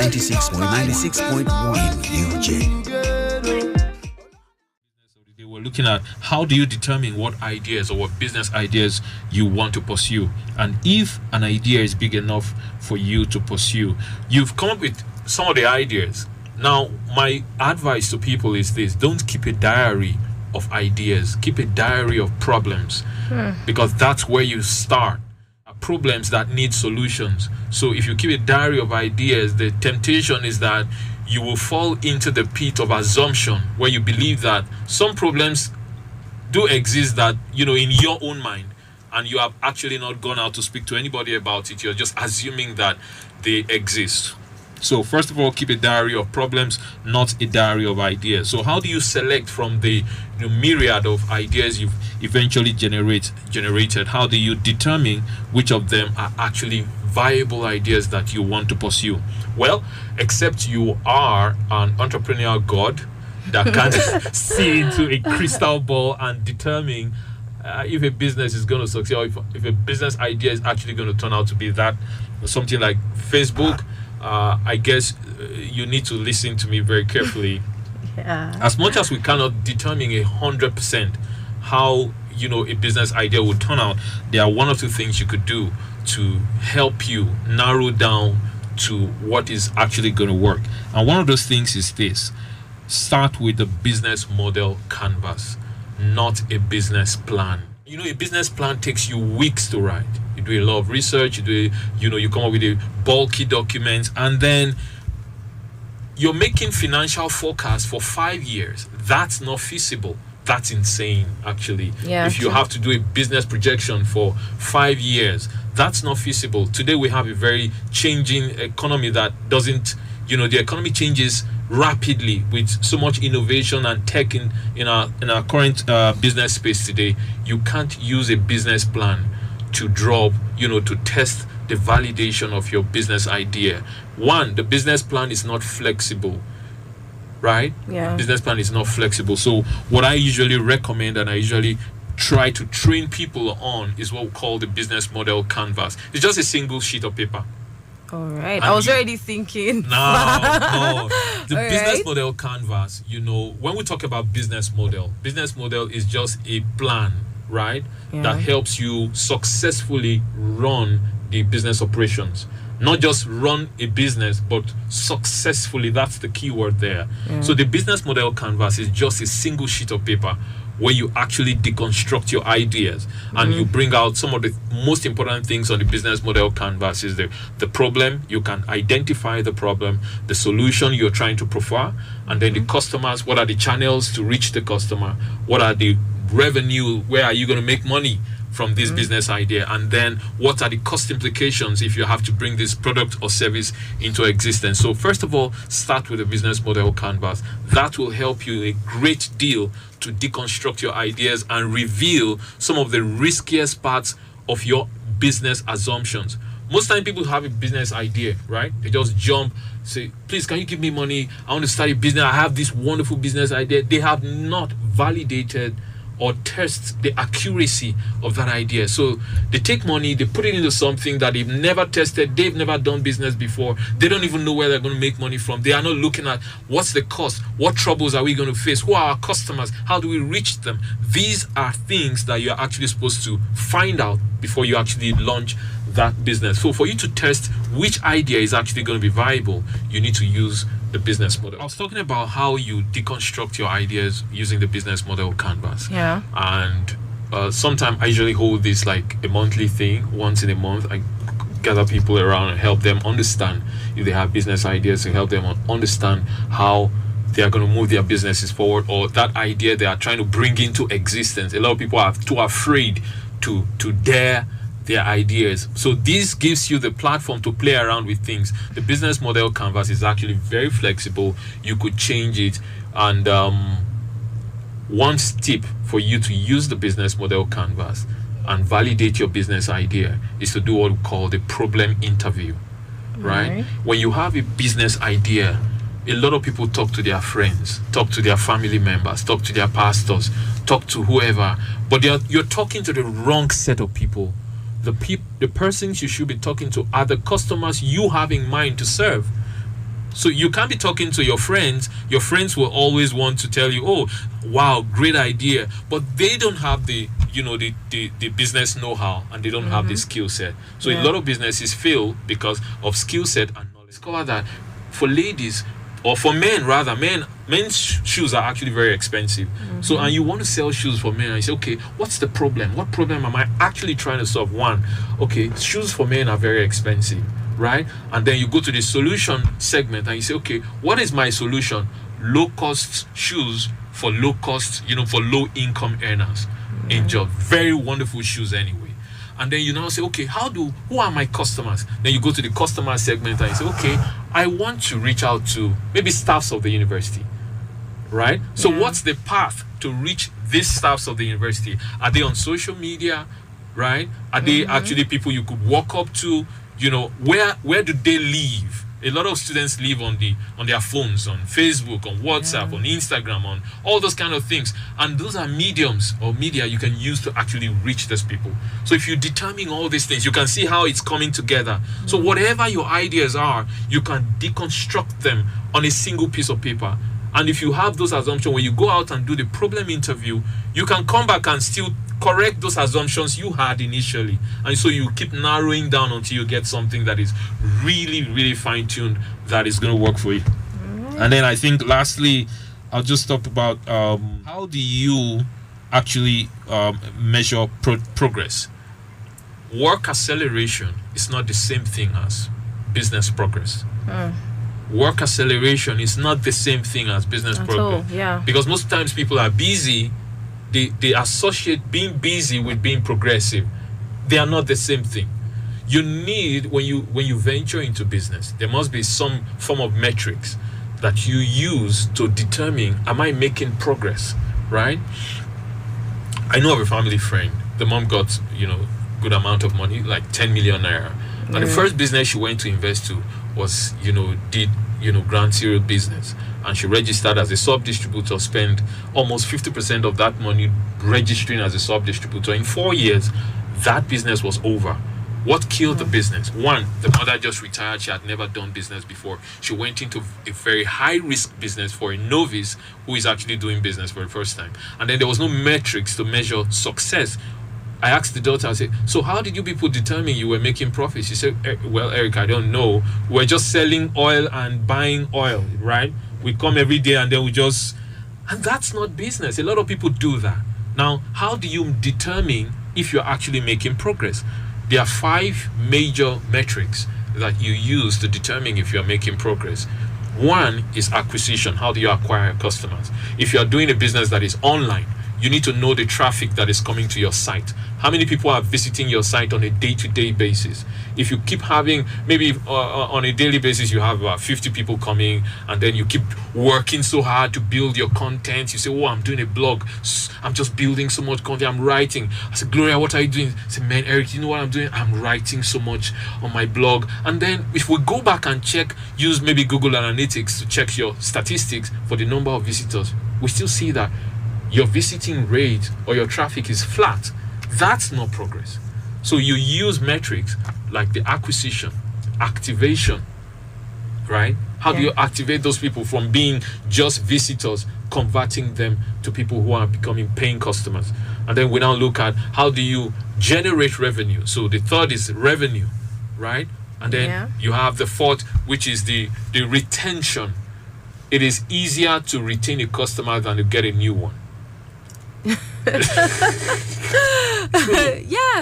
96.1 UJ. We're looking at how do you determine what ideas or what business ideas you want to pursue, and if an idea is big enough for you to pursue. You've come up with some of the ideas. Now, my advice to people is this: don't keep a diary of ideas, keep a diary of problems, because that's where you start. Problems that need solutions. So if you keep a diary of ideas, the temptation is that you will fall into the pit of assumption, where you believe that some problems do exist that, in your own mind, and you have actually not gone out to speak to anybody about it. You're just assuming that they exist. So first of all, keep a diary of problems, not a diary of ideas. So how do you select from the myriad of ideas you've eventually generated? How do you determine which of them are actually viable ideas that you want to pursue? Well, except you are an entrepreneurial god that can see into a crystal ball and determine if a business is going to succeed, or if a business idea is actually going to turn out to be that, something like Facebook. I guess you need to listen to me very carefully. As much as we cannot determine 100% how a business idea would turn out, there are one or two things you could do to help you narrow down to what is actually going to work. And one of those things is this: start with the business model canvas, not a business plan. A business plan takes you weeks to write. You do a lot of research, you come up with a bulky document, and then you're making financial forecasts for 5 years. That's not feasible. That's insane, actually. If you have to do a business projection for 5 years, that's not feasible. Today we have a very changing economy that doesn't, the economy changes rapidly with so much innovation and tech in our current business space today. You can't use a business plan to drop, to test the validation of your business idea. One, the business plan is not flexible, right? Business plan is not flexible. So what I usually recommend, and I usually try to train people on, is what we call the business model canvas. It's just a single sheet of paper. All right. I was already thinking. No. The business model canvas, when we talk about business model is just a plan, right? That helps you successfully run the business operations. Not just run a business, but successfully. That's the key word there. So the business model canvas is just a single sheet of paper where you actually deconstruct your ideas and you bring out some of the most important things on the business model canvas. Is the problem. You can identify the problem, the solution you're trying to profile, and then the customers. What are the channels to reach the customer? What are the revenue? Where are you going to make money from this business idea? And then what are the cost implications if you have to bring this product or service into existence? So first of all, start with a business model canvas. That will help you a great deal to deconstruct your ideas and reveal some of the riskiest parts of your business assumptions. Most time people have a business idea, right? They just jump, say, please, can you give me money? I want to start a business. I have this wonderful business idea. They have not validated or test the accuracy of that idea. So they take money, they put it into something that they've never tested, they've never done business before, they don't even know where they're going to make money from. They are not looking at what's the cost, what troubles are we going to face, who are our customers, how do we reach them. These are things that you're actually supposed to find out before you actually launch that business. So for you to test which idea is actually going to be viable, you need to use the business model. I was talking about how you deconstruct your ideas using the business model canvas. And sometimes I usually hold this like a monthly thing. Once in a month, I gather people around and help them understand if they have business ideas, and help them understand how they are going to move their businesses forward, or that idea they are trying to bring into existence. A lot of people are too afraid to dare their ideas. So this gives you the platform to play around with things. The business model canvas is actually very flexible. You could change it. And one tip for you to use the business model canvas and validate your business idea is to do what we call the problem interview, right? When you have a business idea, a lot of people talk to their friends, talk to their family members, talk to their pastors, talk to whoever, but you're talking to the wrong set of people. The persons you should be talking to are the customers you have in mind to serve. So you can't be talking to your friends. Your friends will always want to tell you, oh, wow, great idea. But they don't have the business know-how, and they don't have the skill set. So a lot of businesses fail because of skill set and knowledge. Discover that for ladies, or for men rather, men's shoes are actually very expensive. So, and you want to sell shoes for men, and you say, okay, what's the problem? What problem am I actually trying to solve? One, okay, shoes for men are very expensive, right? And then you go to the solution segment and you say, okay, what is my solution? Low cost shoes for low cost, for low income earners. Enjoy very wonderful shoes anyway. And then you now say, okay, who are my customers? Then you go to the customer segment and you say, okay, I want to reach out to maybe staffs of the university, right? So what's the path to reach these staffs of the university? Are they on social media, right? Are they actually people you could walk up to? Where do they live? A lot of students live on their phones, on Facebook, on WhatsApp, on Instagram, on all those kind of things. And those are mediums or media you can use to actually reach these people. So if you determine all these things, you can see how it's coming together. So whatever your ideas are, you can deconstruct them on a single piece of paper. And if you have those assumptions, when you go out and do the problem interview, you can come back and still correct those assumptions you had initially. And so you keep narrowing down until you get something that is really, really fine-tuned, that is going to work for you. And then I think lastly, I'll just talk about how do you actually measure progress. Work acceleration is not the same thing as business progress. Work acceleration is not the same thing as business progress. Because most times people are busy, they associate being busy with being progressive. They are not the same thing. You need, when you venture into business, there must be some form of metrics that you use to determine, am I making progress, right? I know of a family friend. The mom got, good amount of money, like 10 million naira. And the first business she went to invest to was, did ground cereal business. And she registered as a sub-distributor, spent almost 50% of that money registering as a sub-distributor. In 4 years, that business was over. What killed the business? One, the mother just retired. She had never done business before. She went into a very high-risk business for a novice who is actually doing business for the first time. And then there was no metrics to measure success. I asked the daughter, I said, so how did you people determine you were making profits? She said, well, Eric, I don't know. We're just selling oil and buying oil, right? We come every day and then and that's not business. A lot of people do that. Now, how do you determine if you're actually making progress? There are 5 major metrics that you use to determine if you're making progress. One is acquisition. How do you acquire customers? If you're doing a business that is online, you need to know the traffic that is coming to your site. How many people are visiting your site on a day-to-day basis? If you keep having, maybe on a daily basis, you have about 50 people coming, and then you keep working so hard to build your content. You say, oh, I'm doing a blog. I'm just building so much content. I'm writing. I said, Gloria, what are you doing? I said, man, Eric, you know what I'm doing? I'm writing so much on my blog. And then if we go back and use maybe Google Analytics to check your statistics for the number of visitors, we still see that your visiting rate or your traffic is flat. That's not progress. So you use metrics like the acquisition, activation, right? How do you activate those people from being just visitors, converting them to people who are becoming paying customers? And then we now look at how do you generate revenue. So the third is revenue, right? And then you have the fourth, which is the retention. It is easier to retain a customer than to get a new one.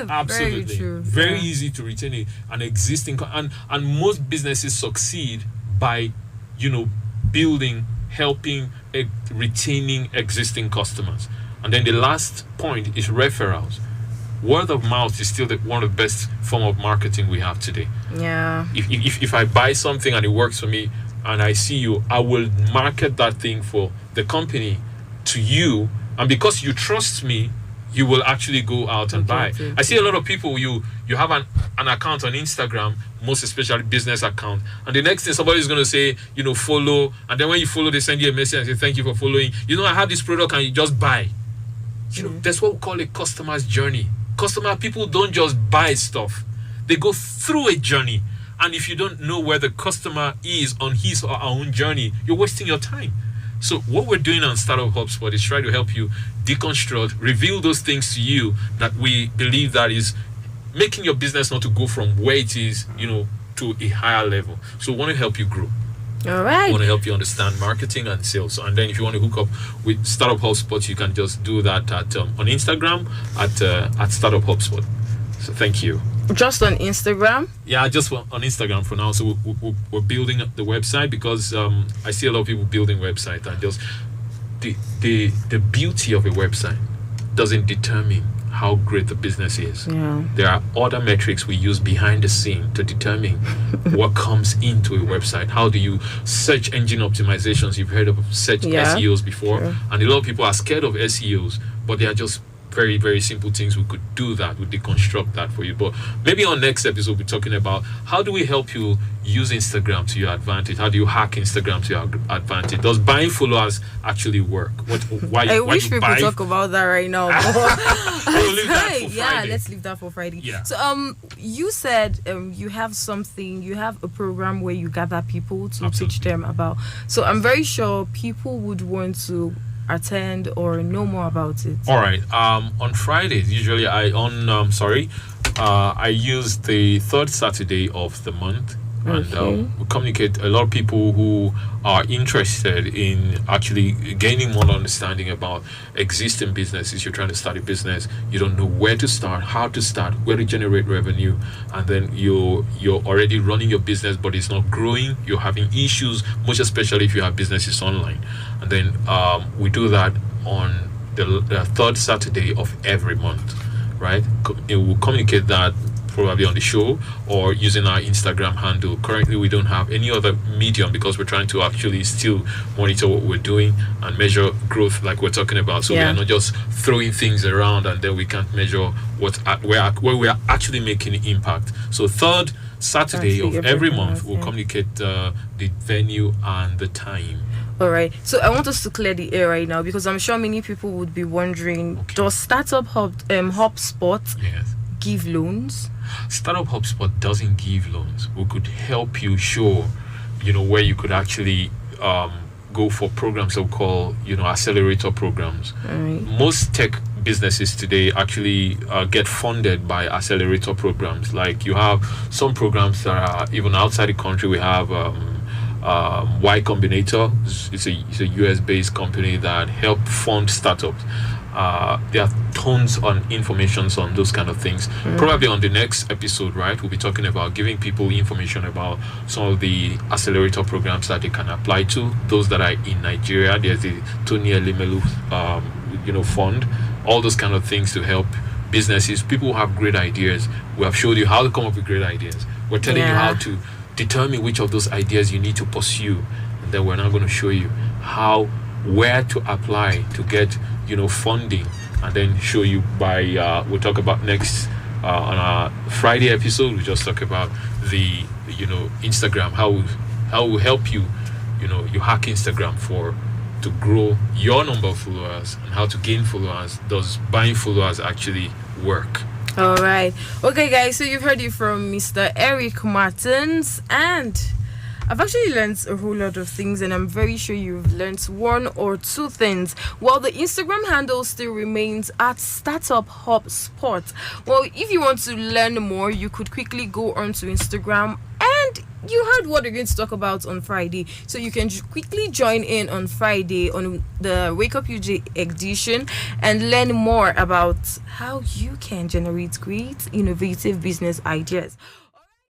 Absolutely. Very true. Very easy to retain an existing and most businesses succeed by building, helping, retaining existing customers. And then the last point is referrals. Word of mouth is still one of the best form of marketing we have today. If I buy something and it works for me and I see you, I will market that thing for the company to you. And because you trust me, you will actually go out and buy. I see a lot of people, you have an account on Instagram, most especially business account, and the next thing somebody is going to say, follow, and then when you follow, they send you a message and say, thank you for following. I have this product, and you just buy. That's what we call a customer's journey. People don't just buy stuff. They go through a journey. And if you don't know where the customer is on his or her own journey, you're wasting your time. So what we're doing on Startup HubSpot is try to help you deconstruct, reveal those things to you that we believe that is making your business not to go from where it is, to a higher level. So we want to help you grow. All right. We want to help you understand marketing and sales. And then if you want to hook up with Startup HubSpot, you can just do that at on Instagram at Startup HubSpot. So thank you. Just on Instagram? Yeah, just on Instagram for now. So we're building up the website because I see a lot of people building websites, and just the beauty of a website doesn't determine how great the business is. Yeah. There are other metrics we use behind the scene to determine what comes into a website. How do you search engine optimizations? You've heard of search SEOs before, sure. And a lot of people are scared of SEOs, but they are just very, very simple things. We could do that. We deconstruct that for you. But maybe on next episode, we'll be talking about how do we help you use Instagram to your advantage? How do you hack Instagram to your advantage? Does buying followers actually work? I wish we could talk about that right now. We'll leave that for Friday. Yeah, let's leave that for Friday. Yeah. So you said you have a program where you gather people to teach them about. So I'm very sure people would want to attend or know more about it. All right. On Fridays, usually I use the third Saturday of the month, and we communicate. A lot of people who are interested in actually gaining more understanding about existing businesses. You're trying to start a business, you don't know where to start, how to start, where to generate revenue, and then you're already running your business, but it's not growing. You're having issues, most especially if you have businesses online. And then we do that on the third Saturday of every month, right? It will communicate that probably on the show or using our Instagram handle. Currently, we don't have any other medium because we're trying to actually still monitor what we're doing and measure growth like we're talking about. So we are not just throwing things around and then we can't measure where we are actually making impact. So third Saturday of every month, we'll communicate the venue and the time. All right. So I want us to clear the air right now because I'm sure many people would be wondering, does Startup HubSpot give loans? Startup HubSpot doesn't give loans. We could help you show, where you could actually go for programs that we call, accelerator programs. Right. Most tech businesses today actually get funded by accelerator programs. Like you have some programs that are even outside the country. We have Y Combinator. It's a US-based company that help fund startups. There are tons of information on those kind of things. Probably on the next episode, right, we'll be talking about giving people information about some of the accelerator programs that they can apply to. Those that are in Nigeria, there's the Tony Elimelu fund. All those kind of things to help businesses. People who have great ideas. We have showed you how to come up with great ideas. We're telling you how to determine which of those ideas you need to pursue, and then we're now going to show you where to apply to get funding, and then show you by we'll talk about next on our Friday episode. We just talk about the Instagram, how we help you you hack Instagram to grow your number of followers and how to gain followers. Does buying followers actually work? All right. Okay, guys, so you've heard it from Mr. Eric Martyns, and I've actually learned a whole lot of things, and I'm very sure you've learned one or two things. Well, the Instagram handle still remains at Startup HubSpot. Well, if you want to learn more, you could quickly go onto Instagram, and you heard what we're going to talk about on Friday, so you can quickly join in on Friday on the Wake Up UJ edition and learn more about how you can generate great, innovative business ideas.